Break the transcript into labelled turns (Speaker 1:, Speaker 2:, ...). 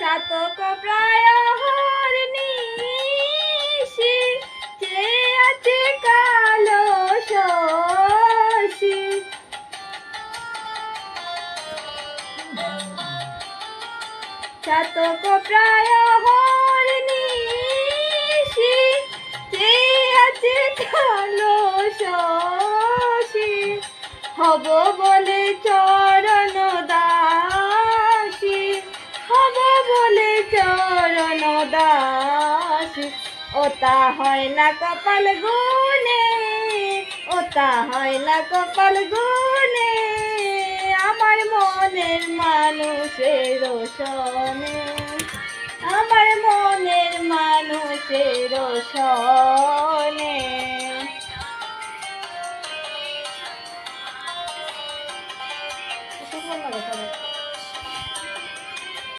Speaker 1: চাতক প্রায় হরনিশি চেয়ে আছে কালো শশী। চাতক প্রায় হরনিশি চেয়ে আছে কালো শশী। হব বলে চরণ দাসী, হব বলে চরণ দাসী। ওটা হয় না কপাল গুনে, ওটা হয় না কপাল গুনে, আমার মনের মানুষের সনে, আমার মনের মানুষের সনে।